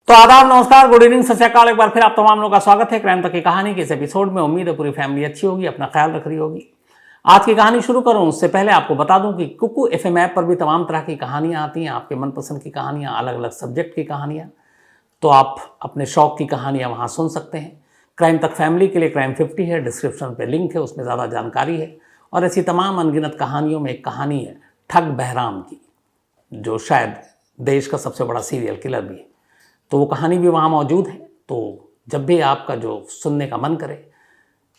तो आदाब, नमस्कार, गुड इवनिंग, सत श्री अकाल। एक बार फिर आप तमाम लोगों का स्वागत है क्राइम तक की कहानी के इस एपिसोड में। उम्मीद है पूरी फैमिली अच्छी होगी, अपना ख्याल रख रही होगी। आज की कहानी शुरू करूं उससे पहले आपको बता दूं कि कुकू एफएम ऐप पर भी तमाम तरह की कहानियां आती हैं, आपके मनपसंद की कहानियां, अलग अलग सब्जेक्ट की कहानियां। तो आप अपने शौक की कहानियां वहां सुन सकते हैं। क्राइम तक फैमिली के लिए क्राइम 50 है, डिस्क्रिप्शन पे लिंक है, उसमें ज़्यादा जानकारी है। और ऐसी तमाम अनगिनत कहानियों में एक कहानी है ठग बहराम की, जो शायद देश का सबसे बड़ा सीरियल किलर भी है। तो वो कहानी भी वहाँ मौजूद है। तो जब भी आपका जो सुनने का मन करे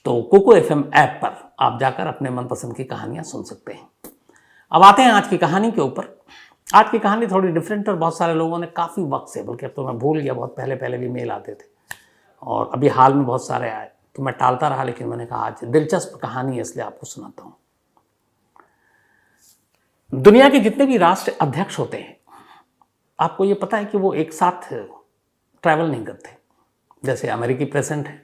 तो कुकू एफएम ऐप पर आप जाकर अपने मनपसंद की कहानियाँ सुन सकते हैं। अब आते हैं आज की कहानी के ऊपर। आज की कहानी थोड़ी डिफरेंट और बहुत सारे लोगों ने काफ़ी वक्त से, बल्कि अब तो मैं भूल गया, बहुत पहले भी मेल आते थे और अभी हाल में बहुत सारे आए तो मैं टालता रहा, लेकिन मैंने कहा आज दिलचस्प कहानी है इसलिए आपको सुनाता हूँ। दुनिया के जितने भी राष्ट्र अध्यक्ष होते हैं, आपको ये पता है कि वो एक साथ ट्रैवल नहीं करते। जैसे अमेरिकी प्रेसिडेंट है,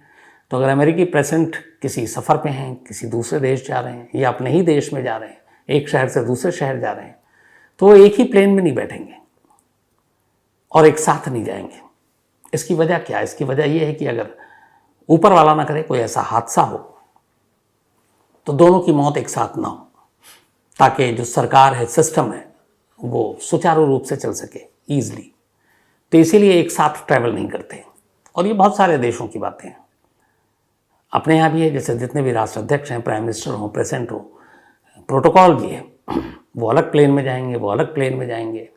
तो अगर अमेरिकी प्रेसिडेंट किसी सफ़र पे हैं, किसी दूसरे देश जा रहे हैं या अपने ही देश में जा रहे हैं, एक शहर से दूसरे शहर जा रहे हैं, तो वो एक ही प्लेन में नहीं बैठेंगे और एक साथ नहीं जाएंगे। इसकी वजह क्या है? इसकी वजह ये है कि अगर ऊपर वाला ना करे कोई ऐसा हादसा हो तो दोनों की मौत एक साथ ना हो, ताकि जो सरकार है, सिस्टम है, वो सुचारू रूप से चल सके ईजिली। तो इसीलिए एक साथ ट्रैवल नहीं करते। और ये बहुत सारे देशों की बातें हैं, अपने यहाँ भी है। जैसे जितने भी राष्ट्र अध्यक्ष हैं, प्राइम मिनिस्टर हो, प्रेसिडेंट हो, प्रोटोकॉल भी है। वो अलग प्लेन में जाएंगे, वो अलग प्लेन में जाएंगे।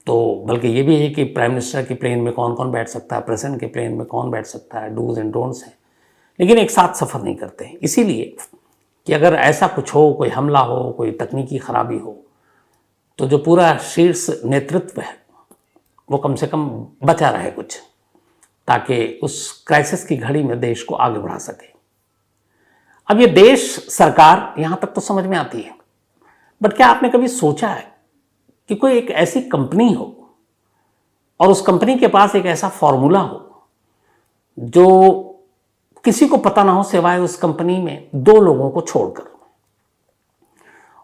तो बल्कि ये भी है कि प्राइम मिनिस्टर की प्लेन में कौन कौन बैठ सकता है, प्रेसिडेंट के प्लेन में कौन बैठ सकता है, डूज एंड डोंट्स हैं। लेकिन एक साथ सफ़र नहीं करते, इसीलिए कि अगर ऐसा कुछ हो, कोई हमला हो, कोई तकनीकी खराबी हो, तो जो पूरा शीर्ष नेतृत्व है वो कम से कम बचा रहे कुछ, ताकि उस क्राइसिस की घड़ी में देश को आगे बढ़ा सके। अब ये देश सरकार यहाँ तक तो समझ में आती है, बट क्या आपने कभी सोचा है कि कोई एक ऐसी कंपनी हो और उस कंपनी के पास एक ऐसा फॉर्मूला हो जो किसी को पता ना हो सिवाय उस कंपनी में दो लोगों को छोड़कर।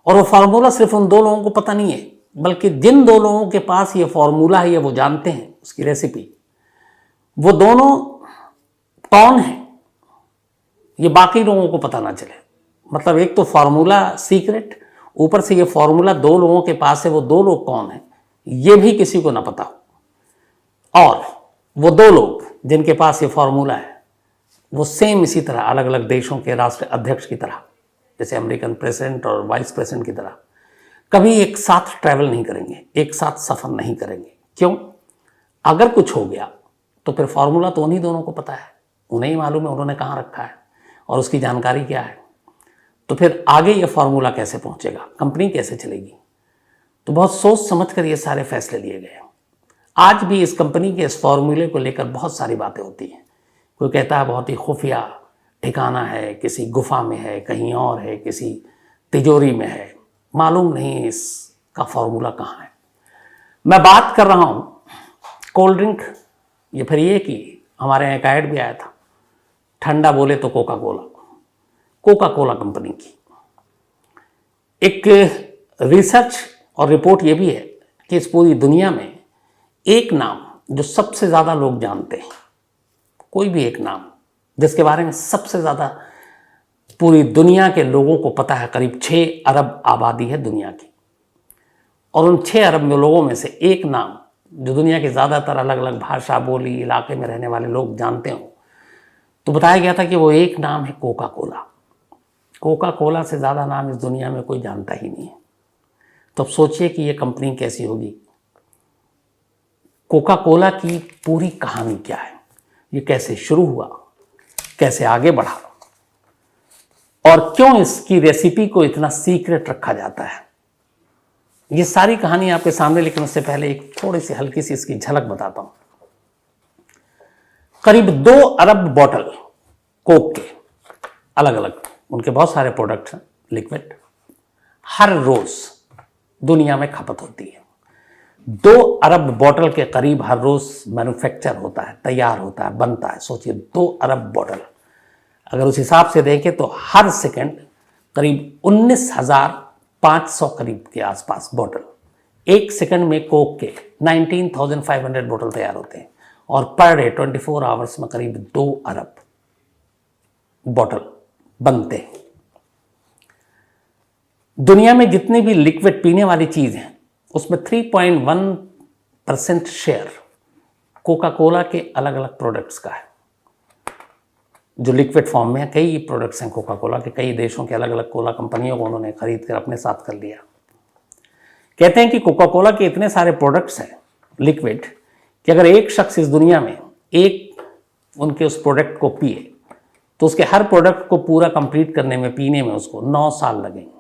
और वो फार्मूला सिर्फ उन दो लोगों को पता नहीं है, बल्कि जिन दो लोगों के पास ये फार्मूला है, ये वो जानते हैं उसकी रेसिपी, वो दोनों कौन है ये बाकी लोगों को पता ना चले। मतलब एक तो फार्मूला सीक्रेट, ऊपर से ये फार्मूला दो लोगों के पास है, वो दो लोग कौन है ये भी किसी को ना पता हो। और वो दो लोग जिनके पास ये फार्मूला है वो सेम इसी तरह अलग अलग देशों के राष्ट्र अध्यक्ष की तरह, जैसे अमेरिकन प्रेसिडेंट और वाइस प्रेसिडेंट की तरह, कभी एक साथ ट्रैवल नहीं करेंगे, एक साथ सफ़र नहीं करेंगे। क्यों? अगर कुछ हो गया तो फिर फार्मूला तो उन्हीं दोनों को पता है, उन्हें ही मालूम है उन्होंने कहाँ रखा है और उसकी जानकारी क्या है। तो फिर आगे ये फार्मूला कैसे पहुँचेगा, कंपनी कैसे चलेगी? तो बहुत सोच समझ कर ये सारे फैसले लिए गए। आज भी इस कंपनी के इस फार्मूले को लेकर बहुत सारी बातें होती हैं। कोई कहता है बहुत ही खुफिया ठिकाना है, किसी गुफा में है, कहीं और है, किसी तिजोरी में है, मालूम नहीं इसका फार्मूला कहाँ है। मैं बात कर रहा हूँ कोल्ड ड्रिंक, ये फिर ये कि हमारे यहाँ एक ऐड भी आया था, ठंडा बोले तो Coca Cola, Coca Cola company की। एक रिसर्च और रिपोर्ट ये भी है कि इस पूरी दुनिया में एक नाम जो सबसे ज़्यादा लोग जानते हैं, कोई भी एक नाम जिसके बारे में सबसे ज़्यादा पूरी दुनिया के लोगों को पता है, करीब 6 अरब आबादी है दुनिया की, और उन 6 अरब लोगों में से एक नाम जो दुनिया के ज़्यादातर अलग अलग भाषा, बोली, इलाके में रहने वाले लोग जानते हो, तो बताया गया था कि वो एक नाम है कोका कोला। कोका कोला से ज़्यादा नाम इस दुनिया में कोई जानता ही नहीं है। तो अब सोचिए कि ये कंपनी कैसी होगी। कोका कोला की पूरी कहानी क्या है, ये कैसे शुरू हुआ, कैसे आगे बढ़ा, और क्यों इसकी रेसिपी को इतना सीक्रेट रखा जाता है, ये सारी कहानी आपके सामने। लेकिन उससे पहले एक थोड़ी सी हल्की सी इसकी झलक बताता हूं। करीब 2 अरब बॉटल कोक के, अलग अलग उनके बहुत सारे प्रोडक्ट्स हैं, लिक्विड, हर रोज दुनिया में खपत होती है। 2 अरब बॉटल के करीब हर रोज मैन्युफैक्चर होता है, तैयार होता है, बनता है। सोचिए 2 अरब बॉटल, अगर उस हिसाब से देखें तो हर सेकंड करीब 19,500 करीब के आसपास बॉटल एक सेकंड में कोक के 19,500 बोतल तैयार होते हैं और पर डे 24 आवर्स में करीब 2 अरब बोतल बनते हैं। दुनिया में जितनी भी लिक्विड पीने वाली चीज़ हैं उसमें 3.1% शेयर कोका कोला के अलग अलग प्रोडक्ट्स का है। जो लिक्विड फॉर्म में कई प्रोडक्ट्स हैं कोका कोला के, कई देशों के अलग अलग कोला कंपनियों को उन्होंने खरीद कर अपने साथ कर लिया। कहते हैं कि कोका कोला के इतने सारे प्रोडक्ट्स हैं लिक्विड कि अगर एक शख्स इस दुनिया में एक उनके उस प्रोडक्ट को पिए तो उसके हर प्रोडक्ट को पूरा कंप्लीट करने में, पीने में उसको 9 साल लगेंगे।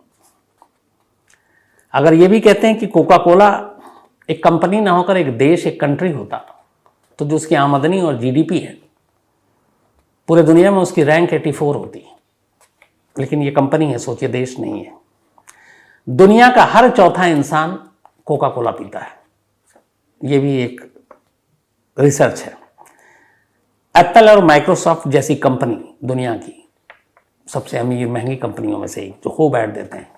अगर ये भी कहते हैं कि कोका कोला एक कंपनी ना होकर एक देश, एक कंट्री होता तो जो उसकी आमदनी और जीडीपी है पूरे दुनिया में उसकी रैंक 84 होती, लेकिन ये कंपनी है, सोचिए देश नहीं है। दुनिया का हर चौथा इंसान कोका कोला पीता है, ये भी एक रिसर्च है। एप्पल और माइक्रोसॉफ्ट जैसी कंपनी दुनिया की सबसे अमीर महंगी कंपनियों में से एक, जो खूब ऐड देते हैं,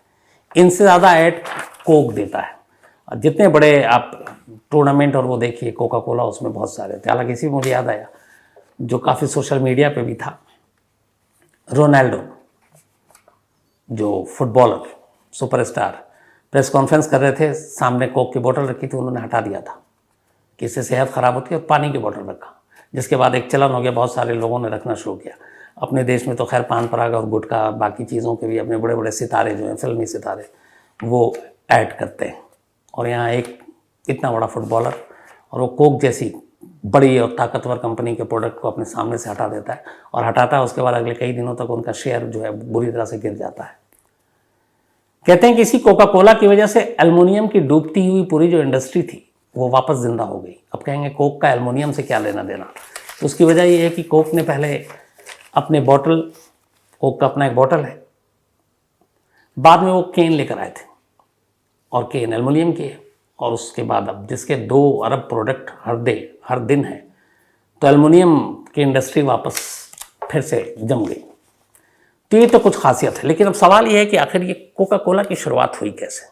इनसे ज़्यादा ऐड कोक देता है। और जितने बड़े आप टूर्नामेंट और वो देखिए कोका कोला उसमें बहुत सारे थे। हालांकि इसी मुझे याद आया जो काफ़ी सोशल मीडिया पे भी था, रोनाल्डो जो फुटबॉलर सुपरस्टार प्रेस कॉन्फ्रेंस कर रहे थे, सामने कोक की बोतल रखी थी, उन्होंने हटा दिया था कि इससे सेहत ख़राब होती है और पानी की बोतल रखा, जिसके बाद एक चलन हो गया, बहुत सारे लोगों ने रखना शुरू किया। अपने देश में तो खैर पान पराग और गुटखा बाकी चीज़ों के भी अपने बड़े बड़े सितारे जो हैं, फिल्मी सितारे, वो ऐड करते हैं। और यहाँ एक इतना बड़ा फुटबॉलर और वो कोक जैसी बड़ी और ताकतवर कंपनी के प्रोडक्ट को अपने सामने से हटा देता है, और हटाता है उसके बाद अगले कई दिनों तक उनका शेयर जो है बुरी तरह से गिर जाता है। कहते हैं कि इसी कोका कोला की वजह से एल्युमिनियम की डूबती हुई पूरी जो इंडस्ट्री थी वो वापस जिंदा हो गई। अब कहेंगे कोक का एल्युमिनियम से क्या लेना देना, तो उसकी वजह ये है कि कोक ने पहले अपने बॉटल, कोक का अपना एक बॉटल है, बाद में वो केन लेकर आए थे और केन एल्युमिनियम की है, और उसके बाद अब जिसके 2 अरब प्रोडक्ट हर दिन है, तो एल्युमिनियम की इंडस्ट्री वापस फिर से जम गई। तो ये तो कुछ खासियत है। लेकिन अब सवाल ये है कि आखिर ये कोका कोला की शुरुआत हुई कैसे।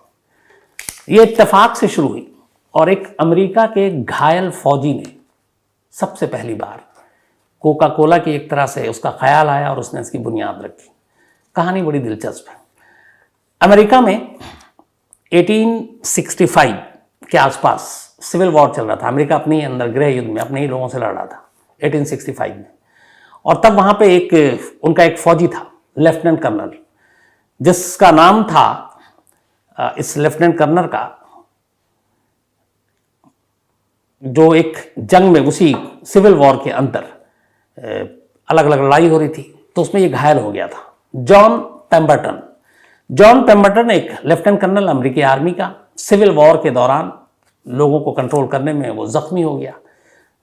ये इत्तेफाक से शुरू हुई और एक अमेरिका के घायल फौजी ने सबसे पहली बार कोका कोला की एक तरह से उसका ख्याल आया और उसने इसकी बुनियाद रखी। कहानी बड़ी दिलचस्प है। अमेरिका में 1865 के आसपास सिविल वॉर चल रहा था। अमेरिका अपने ही अंदर गृह युद्ध में अपने ही लोगों से लड़ रहा था 1865 में, और तब वहाँ पे उनका एक फौजी था, लेफ्टिनेंट कर्नल, जिसका नाम था, इस लेफ्टिनेंट कर्नल का, जो एक जंग में उसी सिविल वॉर के अंदर अलग अलग लड़ाई हो रही थी, तो उसमें ये घायल हो गया था। जॉन पेम्बरटन एक लेफ्टिनेंट कर्नल अमेरिकी आर्मी का, सिविल वॉर के दौरान लोगों को कंट्रोल करने में वो जख्मी हो गया।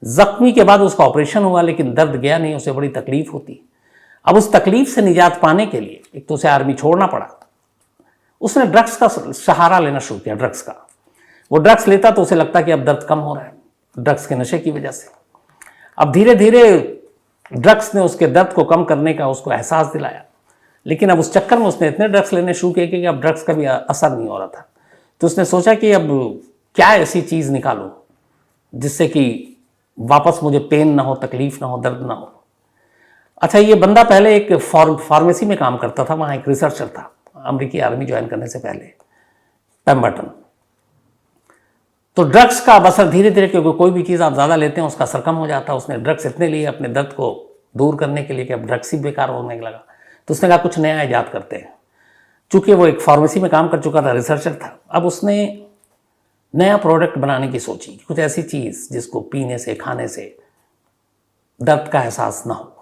जख्मी के बाद उसका ऑपरेशन हुआ, लेकिन दर्द गया नहीं, उसे बड़ी तकलीफ होती। अब उस तकलीफ से निजात पाने के लिए एक तो उसे आर्मी छोड़ना पड़ा, उसने ड्रग्स का सहारा लेना शुरू किया। ड्रग्स का वो ड्रग्स लेता तो उसे लगता कि अब दर्द कम हो रहा है ड्रग्स के नशे की वजह से। अब धीरे धीरे ड्रग्स ने उसके दर्द को कम करने का उसको एहसास दिलाया, लेकिन अब उस चक्कर में उसने इतने ड्रग्स लेने शुरू किए कि अब ड्रग्स का भी असर नहीं हो रहा था। तो उसने सोचा कि अब क्या ऐसी चीज़ निकालूं जिससे कि वापस मुझे पेन ना हो, तकलीफ ना हो, दर्द ना हो। अच्छा, ये बंदा पहले एक फार्मेसी में काम करता था, वहाँ एक रिसर्चर था अमेरिकी आर्मी ज्वाइन करने से पहले, पेम्बरटन। तो ड्रग्स का असर धीरे धीरे, क्योंकि कोई भी चीज़ आप ज़्यादा लेते हैं उसका असर कम हो जाता है, उसने ड्रग्स इतने लिए अपने दर्द को दूर करने के लिए कि अब ड्रग्स ही बेकार होने लगा। तो उसने कहा कुछ नया ईजाद करते हैं। चूँकि वो एक फार्मेसी में काम कर चुका था, रिसर्चर था, अब उसने नया प्रोडक्ट बनाने की सोची, कुछ ऐसी चीज़ जिसको पीने से, खाने से दर्द का एहसास ना हो।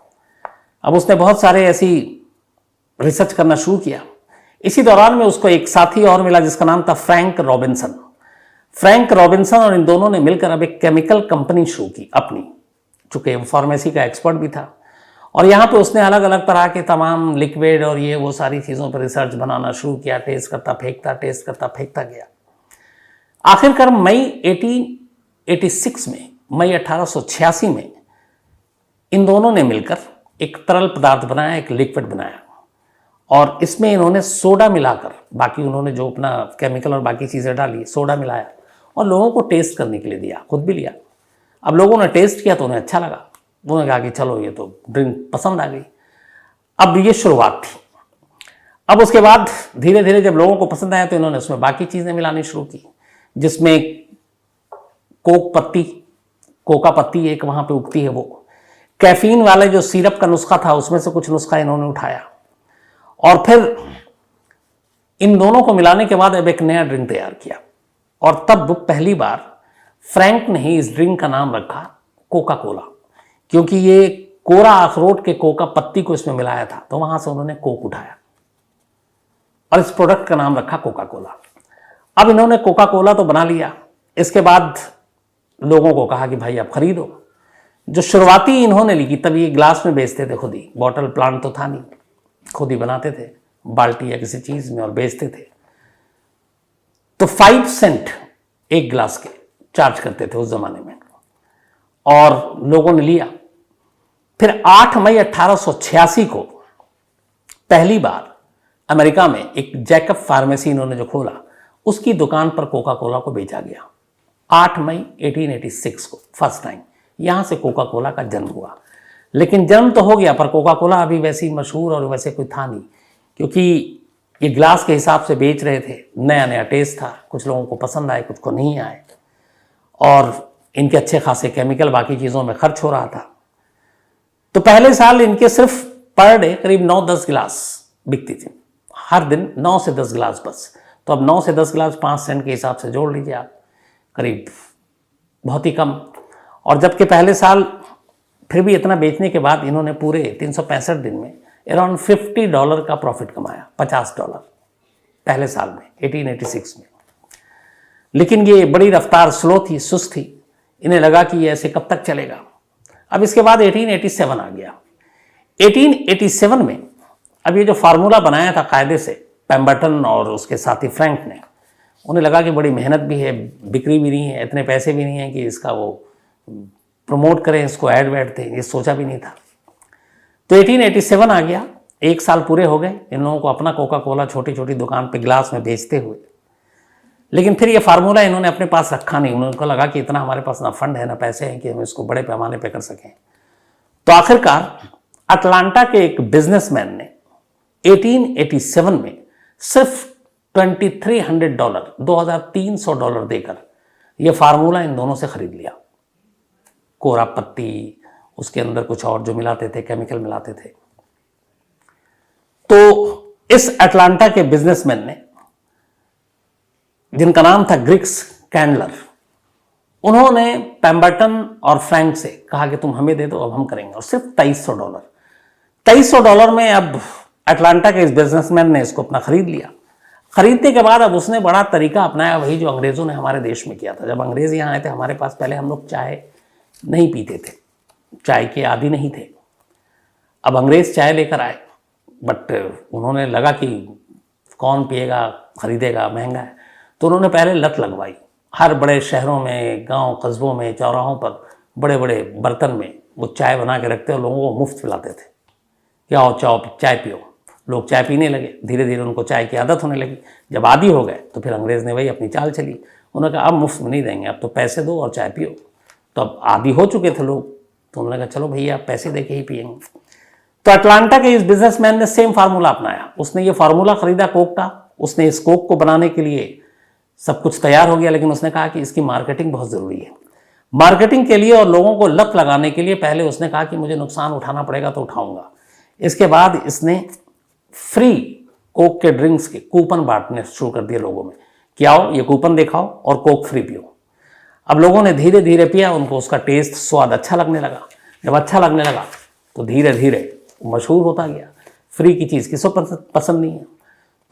अब उसने बहुत सारे ऐसी रिसर्च करना शुरू किया। इसी दौरान में उसको एक साथी और मिला जिसका नाम था फ्रैंक रॉबिन्सन, और इन दोनों ने मिलकर अब एक केमिकल कंपनी शुरू की अपनी, चूँकि वो फार्मेसी का एक्सपर्ट भी था। और यहाँ पे उसने अलग अलग तरह के तमाम लिक्विड और ये वो सारी चीज़ों पर रिसर्च बनाना शुरू किया। टेस्ट करता फेंकता गया। आखिरकार मई 1886 में इन दोनों ने मिलकर एक तरल पदार्थ बनाया, एक लिक्विड बनाया, और इसमें इन्होंने सोडा मिलाकर, बाकी उन्होंने जो अपना केमिकल और बाकी चीज़ें डाली, सोडा मिलाया और लोगों को टेस्ट करने के लिए दिया, खुद भी लिया। अब लोगों ने टेस्ट किया तो उन्हें अच्छा लगा, उन्होंने कहा कि चलो ये तो ड्रिंक पसंद आ गई। अब ये शुरुआत थी। अब उसके बाद धीरे धीरे जब लोगों को पसंद आया तो इन्होंने उसमें बाकी चीज़ें मिलानी शुरू की, जिसमें कोका पत्ती एक वहाँ पे उगती है, वो कैफीन वाले जो सिरप का नुस्खा था उसमें से कुछ नुस्खा इन्होंने उठाया और फिर इन दोनों को मिलाने के बाद अब एक नया ड्रिंक तैयार किया। और तब पहली बार फ्रैंक ने ही इस ड्रिंक का नाम रखा कोका कोला, क्योंकि ये कोरा अखरोट के कोका पत्ती को इसमें मिलाया था, तो वहां से उन्होंने कोक उठाया और इस प्रोडक्ट का नाम रखा कोका कोला। अब इन्होंने कोका कोला तो बना लिया, इसके बाद लोगों को कहा कि भाई आप खरीदो। जो शुरुआती इन्होंने ली कि तब ये ग्लास में बेचते थे खुद ही, बॉटल प्लांट तो था नहीं, खुद ही बनाते थे बाल्टी या किसी चीज में और बेचते थे। तो 5 सेंट एक ग्लास के चार्ज करते थे उस जमाने में, और लोगों ने लिया। फिर 8 मई 1886 को पहली बार अमेरिका में एक जैकब फार्मेसी इन्होंने जो खोला, उसकी दुकान पर कोका कोला को बेचा गया। 8 मई 1886 को फर्स्ट टाइम यहां से कोका कोला का जन्म हुआ। लेकिन जन्म तो हो गया, पर कोका कोला अभी वैसे मशहूर और वैसे कोई था नहीं, क्योंकि ये ग्लास के हिसाब से बेच रहे थे, नया नया टेस्ट था, कुछ लोगों को पसंद आए, कुछ को नहीं आए, और इनके अच्छे खासे केमिकल बाकी चीज़ों में खर्च हो रहा था। तो पहले साल इनके सिर्फ पर डे करीब 9-10 गिलास बिकती थी, हर दिन 9 से 10 गिलास बस। तो अब 9 से 10 गिलास 5 सेंट के हिसाब से जोड़ लीजिए आप, करीब बहुत ही कम। और जबकि पहले साल फिर भी इतना बेचने के बाद इन्होंने पूरे 365 दिन में अराउंड $50 का प्रॉफिट कमाया, $50 पहले साल में 1886 में। लेकिन ये बड़ी रफ्तार स्लो थी, सुस्त थी, इन्हें लगा कि ये ऐसे कब तक चलेगा। अब इसके बाद 1887 आ गया। 1887 में अब ये जो फार्मूला बनाया था कायदे से पेम्बरटन और उसके साथी फ्रैंक ने, उन्हें लगा कि बड़ी मेहनत भी है, बिक्री भी नहीं है, इतने पैसे भी नहीं है कि इसका वो प्रमोट करें, इसको ऐड वैड दें, ये सोचा भी नहीं था। तो 1887 आ गया, 1 साल पूरे हो गए इन लोगों को अपना कोका कोला छोटी छोटी दुकान पे ग्लास में बेचते हुए। लेकिन फिर ये फार्मूला इन्होंने अपने पास रखा नहीं, उनको लगा कि इतना हमारे पास ना फंड है ना पैसे हैं कि हम इसको बड़े पैमाने पे कर सकें। तो आखिरकार अटलांटा के एक बिजनेसमैन ने 1887 में सिर्फ $2300 $2300 देकर यह फार्मूला इन दोनों से खरीद लिया। कोरा पत्ती, उसके अंदर कुछ और जो मिलाते थे, केमिकल मिलाते थे। तो इस अटलांटा के बिजनेसमैन ने, जिनका नाम था ग्रिक्स कैंडलर, उन्होंने पेम्बरटन और फ्रैंक से कहा कि तुम हमें दे दो, अब हम करेंगे, और सिर्फ $2300 $2300 में अब अटलांटा के इस बिजनेसमैन ने इसको अपना खरीद लिया। खरीदने के बाद अब उसने बड़ा तरीका अपनाया, वही जो अंग्रेजों ने हमारे देश में किया था। जब अंग्रेज यहाँ आए थे हमारे पास, पहले हम लोग चाय नहीं पीते थे, चाय के आदी नहीं थे। अब अंग्रेज चाय लेकर आए, बट उन्होंने लगा कि कौन पिएगा, खरीदेगा, महंगा है, तो उन्होंने पहले लत लगवाई। हर बड़े शहरों में, गांव कस्बों में, चौराहों पर बड़े बड़े बर्तन में वो चाय बना के रखते और लोगों को मुफ्त पिलाते थे कि आओ चाय पियो। लोग चाय पीने लगे, धीरे धीरे उनको चाय की आदत होने लगी। जब आदी हो गए तो फिर अंग्रेज़ ने वही अपनी चाल चली, उन्होंने कहा अब मुफ्त में नहीं देंगे, अब तो पैसे दो और चाय पियो। तो अब आदी हो चुके थे लोग, तो उन्होंने कहा चलो भैया पैसे दे के ही पिएंगे। तो अटलांटा के इस बिजनेसमैन ने सेम फार्मूला अपनाया। उसने ये फार्मूला खरीदा कोक का, उसने इस कोक को बनाने के लिए सब कुछ तैयार हो गया, लेकिन उसने कहा कि इसकी मार्केटिंग बहुत ज़रूरी है। मार्केटिंग के लिए और लोगों को लत लगाने के लिए पहले उसने कहा कि मुझे नुकसान उठाना पड़ेगा तो उठाऊंगा। इसके बाद इसने फ्री कोक के ड्रिंक्स के कूपन बांटने शुरू कर दिए लोगों में कि आओ ये कूपन दिखाओ और कोक फ्री पियो। अब लोगों ने धीरे धीरे पिया, उनको उसका टेस्ट, स्वाद अच्छा लगने लगा। जब अच्छा लगने लगा तो धीरे धीरे मशहूर होता गया। फ्री की चीज़ किसको पसंद नहीं है।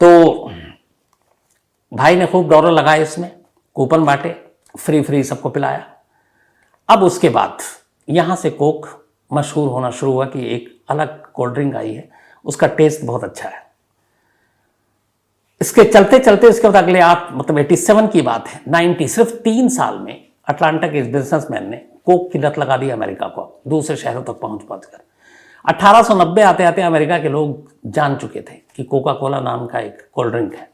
तो भाई ने खूब डॉलर लगाए इसमें, कूपन बांटे, फ्री सबको पिलाया। अब उसके बाद यहाँ से कोक मशहूर होना शुरू हुआ कि एक अलग कोल्ड ड्रिंक आई है, उसका टेस्ट बहुत अच्छा है। इसके चलते चलते इसके बाद अगले मतलब 87 की बात है, 90 सिर्फ 3 साल में अटलांटा के इस बिजनेसमैन ने कोक की लत लगा दी अमेरिका को, दूसरे शहरों तक पहुंच कर। 1890 आते आते अमेरिका के लोग जान चुके थे कि कोका कोला नाम का एक कोल्ड ड्रिंक है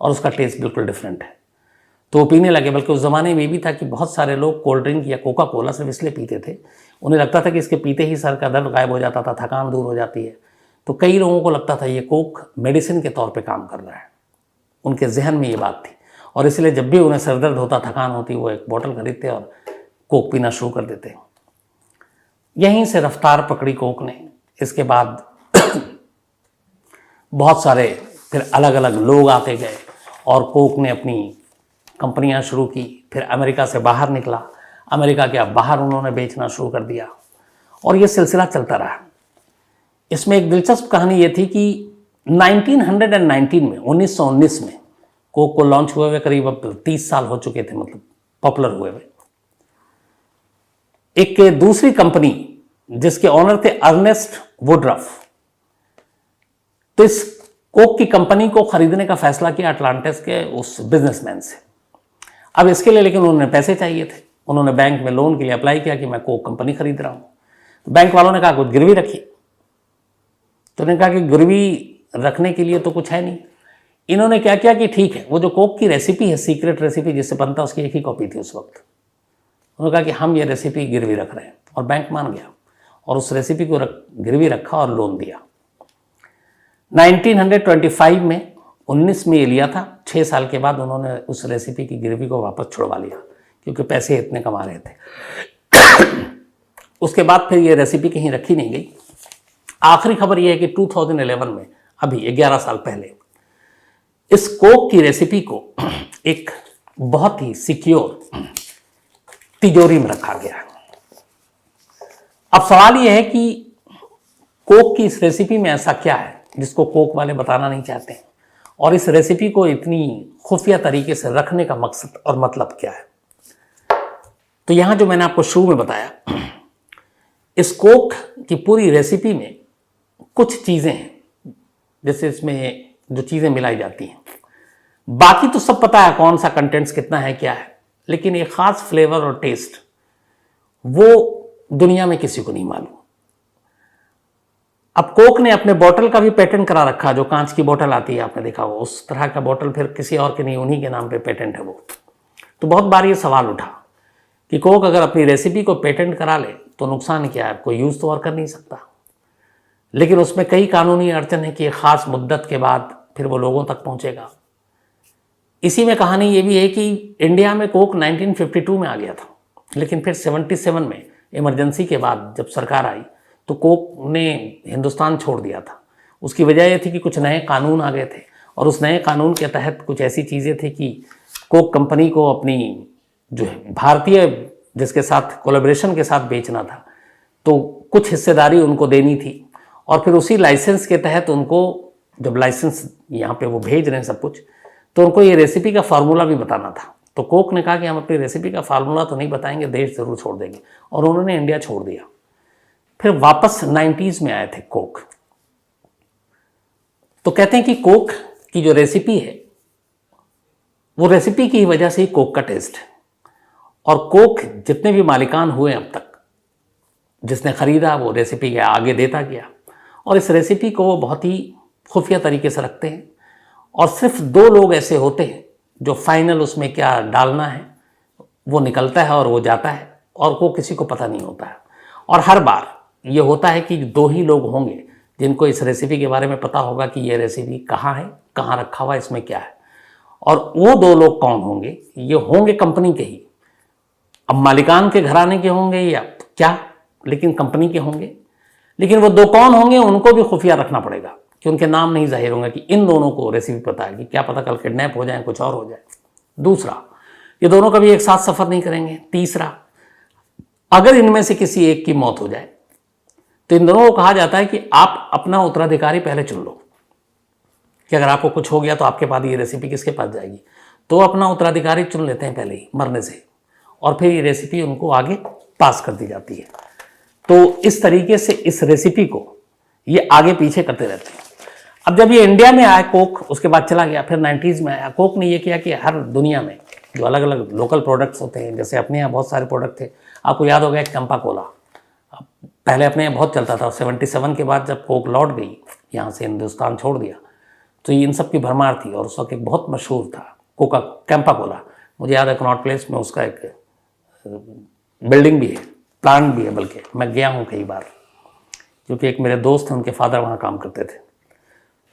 और उसका टेस्ट बिल्कुल डिफरेंट है। तो वो पीने लगे। बल्कि उस ज़माने में ये भी था कि बहुत सारे लोग कोल्ड ड्रिंक या कोका कोला सिर्फ इसलिए पीते थे, उन्हें लगता था कि इसके पीते ही सर का दर्द गायब हो जाता था, थकान दूर हो जाती है। तो कई लोगों को लगता था ये कोक मेडिसिन के तौर पे काम कर रहा है, उनके जहन में ये बात थी। और इसलिए जब भी उन्हें सर दर्द होता, थकान होती, वो एक बोतल खरीदते और कोक पीना शुरू कर देते। यहीं से रफ्तार पकड़ी कोक ने। इसके बाद बहुत सारे फिर अलग अलग लोग आते गए और कोक ने अपनी कंपनियां शुरू की। फिर अमेरिका से बाहर निकला, अमेरिका के बाहर उन्होंने बेचना शुरू कर दिया और ये सिलसिला चलता रहा। इसमें एक दिलचस्प कहानी ये थी कि 1919 में 1919 में कोक को लॉन्च हुए हुए करीब अब 30 साल हो चुके थे, मतलब पॉपुलर हुए हुए। एक दूसरी कंपनी जिसके ऑनर थे अर्नेस्ट वुडरफ, तो इस कोक की कंपनी को खरीदने का फैसला किया अटलांटिस के उस बिजनेसमैन से। अब इसके लिए लेकिन उन्होंने पैसे चाहिए थे। उन्होंने बैंक में लोन के लिए अप्लाई किया कि मैं कोक कंपनी खरीद रहा हूं। तो बैंक वालों ने कहा कुछ गिरवी रखी। तो उन्होंने कहा कि गिरवी रखने के लिए तो कुछ है नहीं। इन्होंने क्या किया कि ठीक है, वो जो कोक की रेसिपी है, सीक्रेट रेसिपी जिससे बनता, उसकी एक ही कॉपी थी उस वक्त। उन्होंने कहा कि हम ये रेसिपी गिरवी रख रहे हैं, और बैंक मान गया और उस रेसिपी को गिरवी रखा और लोन दिया। 1925 में 19 में ये लिया था। 6 साल के बाद उन्होंने उस रेसिपी की गिरवी को वापस छुड़वा लिया क्योंकि पैसे इतने कमा रहे थे। उसके बाद फिर ये रेसिपी कहीं रखी नहीं गई। आखिरी खबर यह है कि 2011 में, अभी 11 साल पहले, इस कोक की रेसिपी को एक बहुत ही सिक्योर तिजोरी में रखा गया। अब सवाल यह है कि कोक की इस रेसिपी में ऐसा क्या है जिसको कोक वाले बताना नहीं चाहते हैं, और इस रेसिपी को इतनी खुफिया तरीके से रखने का मकसद और मतलब क्या है। तो यहां जो मैंने आपको शुरू में बताया, इस कोक की पूरी रेसिपी में कुछ चीजें हैं, जैसे इसमें जो चीजें मिलाई जाती हैं। बाकी तो सब पता है कौन सा कंटेंट्स कितना है क्या है, लेकिन एक खास फ्लेवर और टेस्ट वो दुनिया में किसी को नहीं मालूम। अब कोक ने अपने बोतल का भी पेटेंट करा रखा, जो कांच की बोतल आती है, आपने देखा हो, उस तरह का बोतल फिर किसी और के नहीं, उन्हीं के नाम पे पेटेंट है वो। तो बहुत बार ये सवाल उठा कि कोक अगर अपनी रेसिपी को पेटेंट करा ले तो नुकसान क्या है, कोई यूज़ तो और कर नहीं सकता। लेकिन उसमें कई कानूनी अड़चन है कि एक ख़ास मुद्दत के बाद फिर वो लोगों तक पहुँचेगा। इसी में कहानी ये भी है कि इंडिया में कोक 1952 में आ गया था, लेकिन फिर 77 में इमरजेंसी के बाद जब सरकार आई तो कोक ने हिंदुस्तान छोड़ दिया था। उसकी वजह यह थी कि कुछ नए कानून आ गए थे, और उस नए कानून के तहत कुछ ऐसी चीज़ें थी कि कोक कंपनी को अपनी जो है भारतीय जिसके साथ कोलैबोरेशन के साथ बेचना था, तो कुछ हिस्सेदारी उनको देनी थी। और फिर उसी लाइसेंस के तहत उनको, जब लाइसेंस यहाँ पे वो भेज रहे हैं सब कुछ, तो उनको ये रेसिपी का फार्मूला भी बताना था। तो कोक ने कहा कि हम अपनी रेसिपी का फार्मूला तो नहीं बताएंगे, देश ज़रूर छोड़ देंगे, और उन्होंने इंडिया छोड़ दिया। फिर वापस 90s में आए थे कोक। तो कहते हैं कि कोक की जो रेसिपी है, वो रेसिपी की वजह से ही कोक का टेस्ट है। और कोक जितने भी मालिकान हुए अब तक, जिसने खरीदा वो रेसिपी के आगे देता गया, और इस रेसिपी को वो बहुत ही खुफिया तरीके से रखते हैं। और सिर्फ 2 लोग ऐसे होते हैं जो फाइनल उसमें क्या डालना है वो निकलता है और वो जाता है, और वो किसी को पता नहीं होता है। और हर बार ये होता है कि 2 ही लोग होंगे जिनको इस रेसिपी के बारे में पता होगा कि ये रेसिपी कहाँ है, कहाँ रखा हुआ है, इसमें क्या है। और वो 2 लोग कौन होंगे? ये होंगे कंपनी के ही। अब मालिकान के घराने के होंगे या क्या, लेकिन कंपनी के होंगे। लेकिन वो 2 कौन होंगे उनको भी खुफिया रखना पड़ेगा कि उनके नाम नहीं जाहिर होंगे कि इन दोनों को रेसिपी पता है, कि क्या पता कल किडनैप हो जाए, कुछ और हो जाए। दूसरा, ये दोनों कभी एक साथ सफ़र नहीं करेंगे। तीसरा, अगर इनमें से किसी एक की मौत हो जाए तो इन दोनों को कहा जाता है कि आप अपना उत्तराधिकारी पहले चुन लो, कि अगर आपको कुछ हो गया तो आपके बाद ये रेसिपी किसके पास जाएगी। तो अपना उत्तराधिकारी चुन लेते हैं पहले ही मरने से, और फिर ये रेसिपी उनको आगे पास कर दी जाती है। तो इस तरीके से इस रेसिपी को ये आगे पीछे करते रहते हैं। अब जब ये इंडिया में आया कोक, उसके बाद चला गया, फिर 90s में आया। कोक ने ये किया कि हर दुनिया में जो अलग अलग लोकल प्रोडक्ट्स होते हैं, जैसे अपने यहाँ बहुत सारे प्रोडक्ट थे, आपको याद होगा एक कैंपा कोला, पहले अपने यहाँ बहुत चलता था। 77 के बाद जब कोक लौट गई, यहाँ से हिंदुस्तान छोड़ दिया, तो इन सब की भरमार थी। और उस वक्त एक बहुत मशहूर था कोका कैंपा कोला, मुझे याद है कनॉट प्लेस में उसका एक बिल्डिंग भी है, प्लांट भी है, बल्कि मैं गया हूँ कई बार, क्योंकि एक मेरे दोस्त हैं, उनके फादर वहाँ काम करते थे।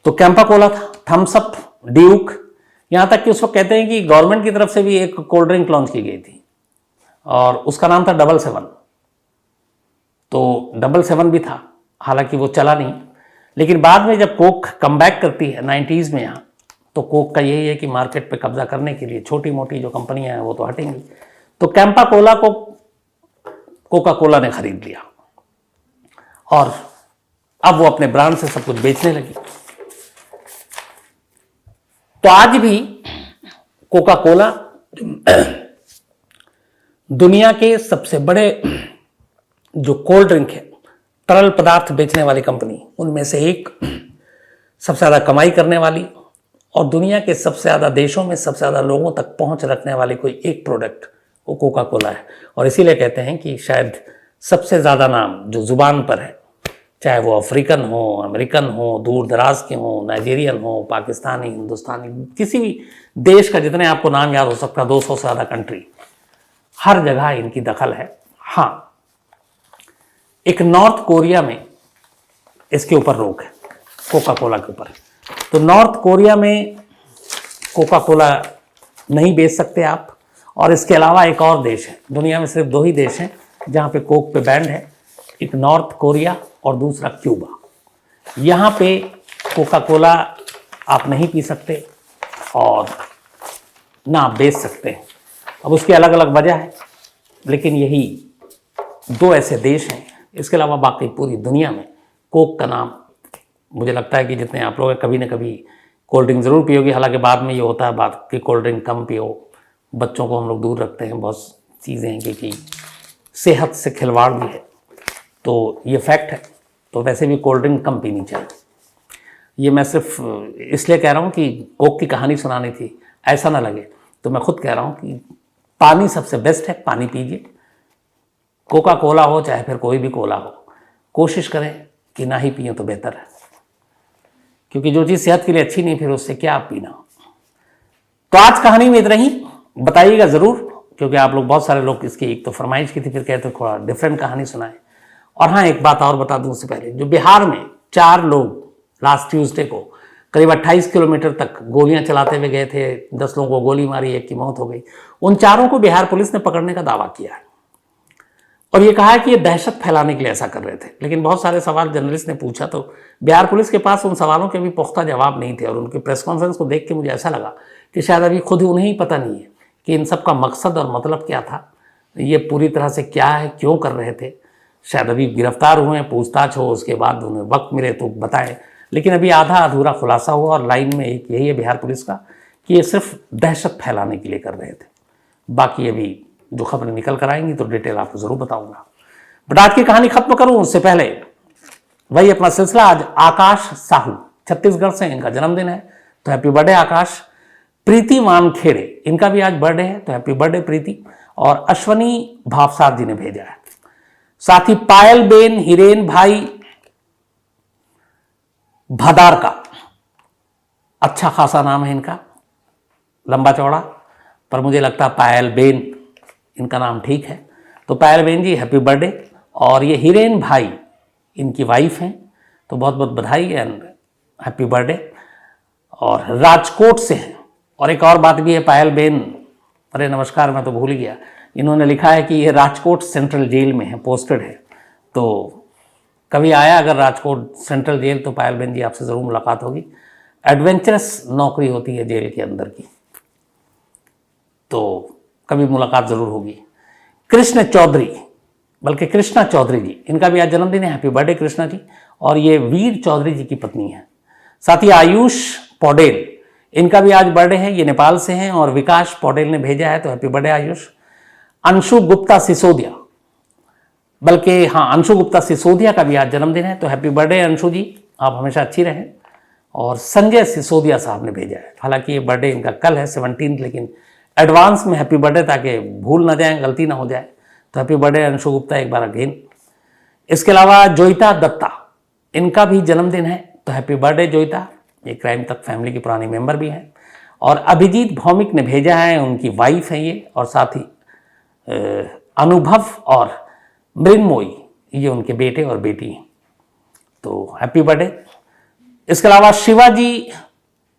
तो कैंपा कोला था, थम्स अप, ड्यूक, यहाँ तक कि उस वक्त कहते हैं कि गवर्नमेंट की तरफ से भी एक कोल्ड ड्रिंक लॉन्च की गई थी और उसका नाम था 777। तो 777 भी था, हालांकि वो चला नहीं, लेकिन बाद में जब कोक कमबैक करती है 90s में यहाँ, तो कोक का यही है कि मार्केट पे कब्जा करने के लिए छोटी मोटी जो कंपनियां हैं वो तो हटेंगी। तो कैंपा कोला को कोका कोला ने खरीद लिया और अब वो अपने ब्रांड से सब कुछ बेचने लगी। तो आज भी कोका कोला दुनिया के सबसे बड़े जो कोल्ड ड्रिंक है, तरल पदार्थ बेचने वाली कंपनी, उनमें से एक, सबसे ज़्यादा कमाई करने वाली और दुनिया के सबसे ज़्यादा देशों में सबसे ज़्यादा लोगों तक पहुंच रखने वाली कोई एक प्रोडक्ट वो कोका कोला है। और इसीलिए कहते हैं कि शायद सबसे ज़्यादा नाम जो ज़ुबान पर है, चाहे वो अफ्रीकन हो, अमेरिकन हो, दूर दराज के हो, नाइजीरियन हो, पाकिस्तानी, हिंदुस्तानी, किसी भी देश का जितने आपको नाम याद हो सकता है, 200 से ज़्यादा कंट्री, हर जगह इनकी दखल है। हाँ, एक नॉर्थ कोरिया में इसके ऊपर रोक है, कोका कोला के ऊपर। तो नॉर्थ कोरिया में कोका कोला नहीं बेच सकते आप। और इसके अलावा एक और देश है, दुनिया में सिर्फ 2 ही देश हैं जहाँ पे कोक पे बैंड है, एक नॉर्थ कोरिया और दूसरा क्यूबा। यहाँ पे कोका कोला आप नहीं पी सकते और ना आप बेच सकते हैं। अब उसकी अलग अलग वजह है, लेकिन यही 2 ऐसे देश हैं। इसके अलावा बाकी पूरी दुनिया में कोक का नाम, मुझे लगता है कि जितने आप लोग कभी ना कभी कोल्ड ड्रिंक ज़रूर पियोगे। हालांकि बाद में ये होता है बात कि कोल्ड ड्रिंक कम पियो, बच्चों को हम लोग दूर रखते हैं, बहुत चीज़ें हैं क्योंकि सेहत से खिलवाड़ भी है, तो ये फैक्ट है। तो वैसे भी कोल्ड ड्रिंक कम पीनी चाहिए। ये मैं सिर्फ इसलिए कह रहा हूँ कि कोक की कहानी सुनानी थी, ऐसा ना लगे, तो मैं खुद कह रहा हूँ कि पानी सबसे बेस्ट है, पानी पीजिए। कोका कोला हो चाहे फिर कोई भी कोला हो, कोशिश करें कि ना ही पिए तो बेहतर है, क्योंकि जो चीज़ सेहत के लिए अच्छी नहीं फिर उससे क्या आप पीना। तो आज कहानी में इतना ही, बताइएगा ज़रूर, क्योंकि आप लोग बहुत सारे लोग इसकी एक तो फरमाइश की थी, फिर कहते थोड़ा डिफरेंट कहानी सुनाएं। और हाँ, एक बात और बता दूं उससे पहले, जो बिहार में 4 लोग लास्ट ट्यूसडे को करीब 28 किलोमीटर तक गोलियां चलाते हुए गए थे, 10 लोगों को गोली मारी, 1 की मौत हो गई, उन 4 को बिहार पुलिस ने पकड़ने का दावा किया है और ये कहा है कि ये दहशत फैलाने के लिए ऐसा कर रहे थे। लेकिन बहुत सारे सवाल जर्नलिस्ट ने पूछा तो बिहार पुलिस के पास उन सवालों के भी पुख्ता जवाब नहीं थे। और उनकी प्रेस कॉन्फ्रेंस को देख के मुझे ऐसा लगा कि शायद अभी खुद ही उन्हें ही पता नहीं है कि इन सब का मकसद और मतलब क्या था, ये पूरी तरह से क्या है, क्यों कर रहे थे। शायद अभी गिरफ्तार हुए हैं, पूछताछ हो, उसके बाद उन्हें वक्त मिले तो बताएं। लेकिन अभी आधा अधूरा खुलासा हुआ और लाइन में एक यही है बिहार पुलिस का कि ये सिर्फ दहशत फैलाने के लिए कर रहे थे। बाकी अभी जो खबरें निकल कर आएंगी तो डिटेल आपको ज़रूर बताऊंगा। बट आज की कहानी खत्म करूं उससे पहले वही अपना सिलसिला, आज आकाश साहू छत्तीसगढ़ से, इनका जन्मदिन है, तो हैप्पी बर्थडे आकाश। प्रीति वानखेड़े, इनका भी आज बर्थडे है, तो हैप्पी बर्थडे प्रीति। और अश्वनी भावसार जी ने भेजा है। साथ ही पायल बेन हिरेन भाई भदार का, अच्छा खासा नाम है इनका, लंबा चौड़ा, पर मुझे लगता है पायल बेन इनका नाम ठीक है। तो पायल बेन जी हैप्पी बर्थडे। और ये हिरेन भाई इनकी वाइफ हैं, तो बहुत बहुत बधाई एंड हैप्पी बर्थडे। और राजकोट से हैं। और एक और बात भी है, पायल बेन, अरे नमस्कार, मैं तो भूल गया, इन्होंने लिखा है कि ये राजकोट सेंट्रल जेल में है, पोस्टेड है। तो कभी आया अगर राजकोट सेंट्रल जेल तो पायल बेन जी आपसे ज़रूर मुलाकात होगी। एडवेंचरस नौकरी होती है जेल के अंदर की, तो कभी मुलाकात ज़रूर होगी। कृष्ण चौधरी, बल्कि कृष्णा चौधरी जी, इनका भी आज जन्मदिन है, हैप्पी बर्थडे कृष्णा जी। और ये वीर चौधरी जी की पत्नी है। साथ ही आयुष पौडेल, इनका भी आज बर्थडे है, ये नेपाल से हैं। और विकास पौडेल ने भेजा है, तो हैप्पी बर्थडे आयुष। अंशु गुप्ता सिसोदिया, बल्कि हाँ, अंशु गुप्ता सिसोदिया का भी आज जन्मदिन है, तो हैप्पी बर्थडे अंशु जी, आप हमेशा अच्छी रहें। और संजय सिसोदिया साहब ने भेजा है, हालांकि ये बर्थडे इनका कल है 17, लेकिन एडवांस में हैप्पी बर्थडे, ताकि भूल ना जाए, गलती ना हो जाए। तो हैप्पी बर्थडे अंशु गुप्ता एक बार अगेन। इसके अलावा जोईता दत्ता, इनका भी जन्मदिन है, तो हैप्पी बर्थडे जोईता। ये क्राइम तक फैमिली की पुरानी मेंबर भी हैं। और अभिजीत भौमिक ने भेजा है, उनकी वाइफ है ये, और साथ ही अनुभव और मृन्मयी, ये उनके बेटे और बेटी हैं। तो हैप्पी बर्थडे। इसके अलावा शिवाजी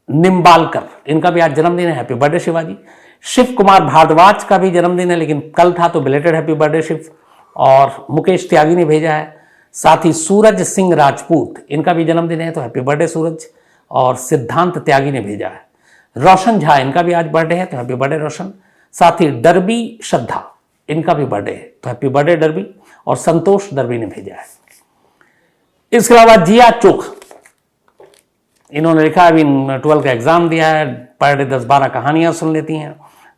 निम्बालकर, इनका भी आज जन्मदिन है, हैप्पी बर्थडे शिवाजी। शिव कुमार भारद्वाज का भी जन्मदिन है, लेकिन कल था तो बिलेटेड हैप्पी बर्थडे शिव। और मुकेश त्यागी ने भेजा है, साथ ही सूरज सिंह राजपूत, इनका भी जन्मदिन है, तो हैप्पी बर्थडे सूरज। और सिद्धांत त्यागी ने भेजा है। रोशन झा, इनका भी आज बर्थडे है, तो हैप्पी बर्थडे रोशन। साथ ही डरबी श्रद्धा, इनका भी बर्थडे है, तो हैप्पी बर्थडे डरबी। और संतोष डरबी ने भेजा है। इसके अलावा जिया चोख, इन्होंने लिखा अभी 12 का एग्जाम दिया है, पर डे 10-12 कहानियां सुन लेती हैं।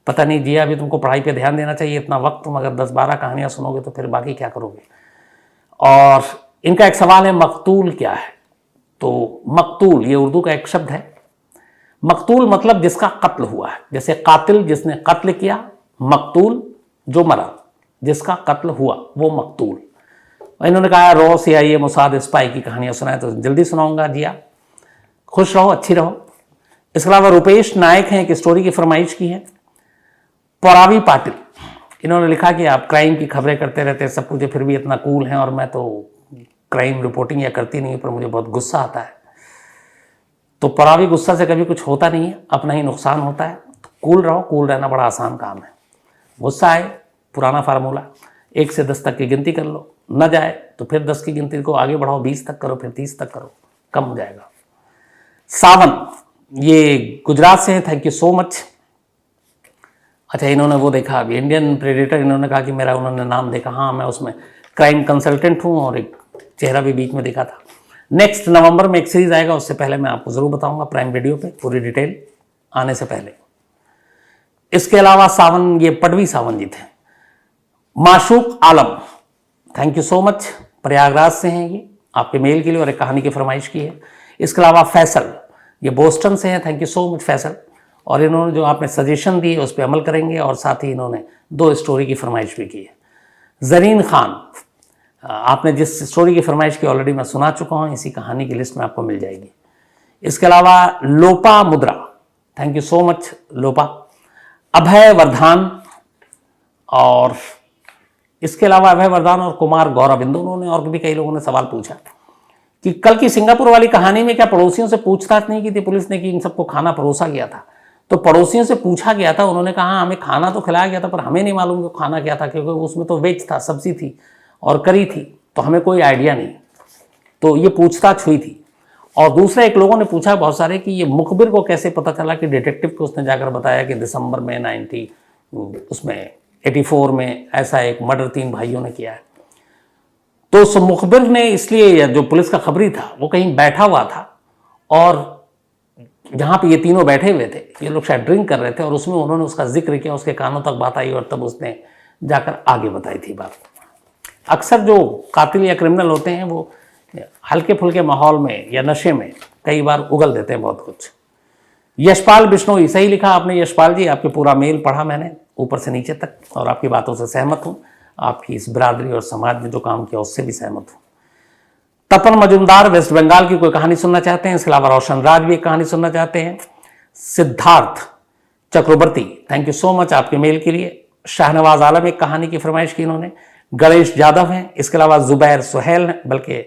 पता नहीं जिया, अभी तुमको पढ़ाई पे ध्यान देना चाहिए, इतना वक्त तुम अगर 10-12 कहानियां सुनोगे तो फिर बाकी क्या करोगे। और इनका एक सवाल है, मकतूल क्या है। तो मकतूल ये उर्दू का एक शब्द है। मकतूल मतलब जिसका कत्ल हुआ है, जैसे कातिल जिसने कत्ल किया, मकतूल जो मरा, जिसका कत्ल हुआ वो मकतूल। इन्होंने कहा रॉ CIA मोसाद स्पाई की कहानियां सुनाए, तो जल्दी सुनाऊंगा जिया। खुश रहो, अच्छी रहो। इसके अलावा रुपेश नायक हैं, एक स्टोरी की फरमाइश की है। परावी पाटिल, इन्होंने लिखा कि आप क्राइम की खबरें करते रहते हैं सब कुछ, फिर भी इतना कूल हैं, और मैं तो क्राइम रिपोर्टिंग या करती नहीं, पर मुझे बहुत गुस्सा आता है। तो परावी, गुस्सा से कभी कुछ होता नहीं है, अपना ही नुकसान होता है। तो कूल रहो, कूल रहना बड़ा आसान काम है। गुस्सा आए, पुराना फार्मूला, 1 से 10 तक की गिनती कर लो, न जाए तो फिर 10 की गिनती को आगे बढ़ाओ, 20 तक करो, फिर 30 तक करो, कम हो जाएगा। सावन, ये गुजरात से है, थैंक यू सो मच। अच्छा, इन्होंने वो देखा अभी इंडियन प्रेडेटर, इन्होंने कहा कि मेरा, उन्होंने नाम देखा, हाँ मैं उसमें क्राइम कंसल्टेंट हूँ, और एक चेहरा भी बीच में देखा था। नेक्स्ट नवंबर में एक सीरीज आएगा, उससे पहले मैं आपको जरूर बताऊंगा प्राइम वीडियो पे, पूरी डिटेल आने से पहले। इसके अलावा सावन, ये पडवी सावन जी थे। Mashook Alam, thank you so much, Prayagraj से हैं ये, आपके मेल के लिए और एक कहानी की फरमाइश की है। इसके अलावा फैसल, ये बोस्टन से हैं, thank you so much Faisal, और इन्होंने जो आपने सजेशन दी है उस पर अमल करेंगे, और साथ ही इन्होंने 2 स्टोरी की फरमाइश भी की है। जरीन खान, आपने जिस स्टोरी की फरमाइश की ऑलरेडी मैं सुना चुका हूँ, इसी कहानी की लिस्ट में आपको मिल जाएगी। इसके अलावा लोपा मुद्रा, थैंक यू सो मच लोपा। अभय वर्धान, और इसके अलावा अभय वर्धान और कुमार गौरव, इन दोनों ने, और भी कई लोगों ने सवाल पूछा कि कल की सिंगापुर वाली कहानी में क्या पड़ोसियों से पूछताछ नहीं की थी पुलिस ने कि इन सबको खाना परोसा गया था। तो पड़ोसियों से पूछा गया था, उन्होंने कहा हमें खाना तो खिलाया गया था, पर हमें नहीं मालूम कि खाना क्या था, क्योंकि उसमें तो वेज था, सब्जी थी और करी थी, तो हमें कोई आइडिया नहीं। तो ये पूछताछ हुई थी। और दूसरा, एक लोगों ने पूछा बहुत सारे कि ये मुखबिर को कैसे पता चला कि डिटेक्टिव को उसने जाकर बताया कि दिसंबर में 84 में ऐसा एक मर्डर 3 भाइयों ने किया है। तो उस मुखबिर ने, इसलिए जो पुलिस का खबरी था वो कहीं बैठा हुआ था, और जहाँ पे ये तीनों बैठे हुए थे, ये लोग शायद ड्रिंक कर रहे थे, और उसमें उन्होंने उसका जिक्र किया, उसके कानों तक बात आई, और तब उसने जाकर आगे बताई थी बात। अक्सर जो कातिल या क्रिमिनल होते हैं वो हल्के फुल्के माहौल में या नशे में कई बार उगल देते हैं बहुत कुछ। यशपाल बिश्नोई, सही लिखा आपने यशपाल जी, आपके पूरा मेल पढ़ा मैंने ऊपर से नीचे तक, और आपकी बातों से सहमत हूँ। आपकी इस बिरादरी और समाज में जो काम किया उससे भी सहमत हूँ। तपन मजुमदार वेस्ट बंगाल की कोई कहानी सुनना चाहते हैं। इसके अलावा रोशन राज भी एक कहानी सुनना चाहते हैं। सिद्धार्थ चक्रवर्ती, थैंक यू सो मच आपके मेल के लिए। शाहनवाज आलम एक कहानी की फरमाइश की इन्होंने। गणेश यादव हैं। इसके अलावा जुबैर सुहेल हैं, बल्कि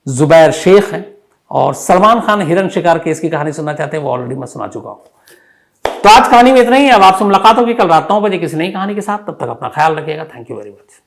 जुबैर शेख हैं। और सलमान खान हिरन शिकार केस की कहानी सुनना चाहते हैं, वो ऑलरेडी मैं सुना चुका हूँ। तो आज कहानी में इतना ही है। अब आपसे मुलाकात होगी कल रात 9 बजे किसी नई कहानी के साथ। तब तक अपना ख्याल रखिएगा। Thank you very much.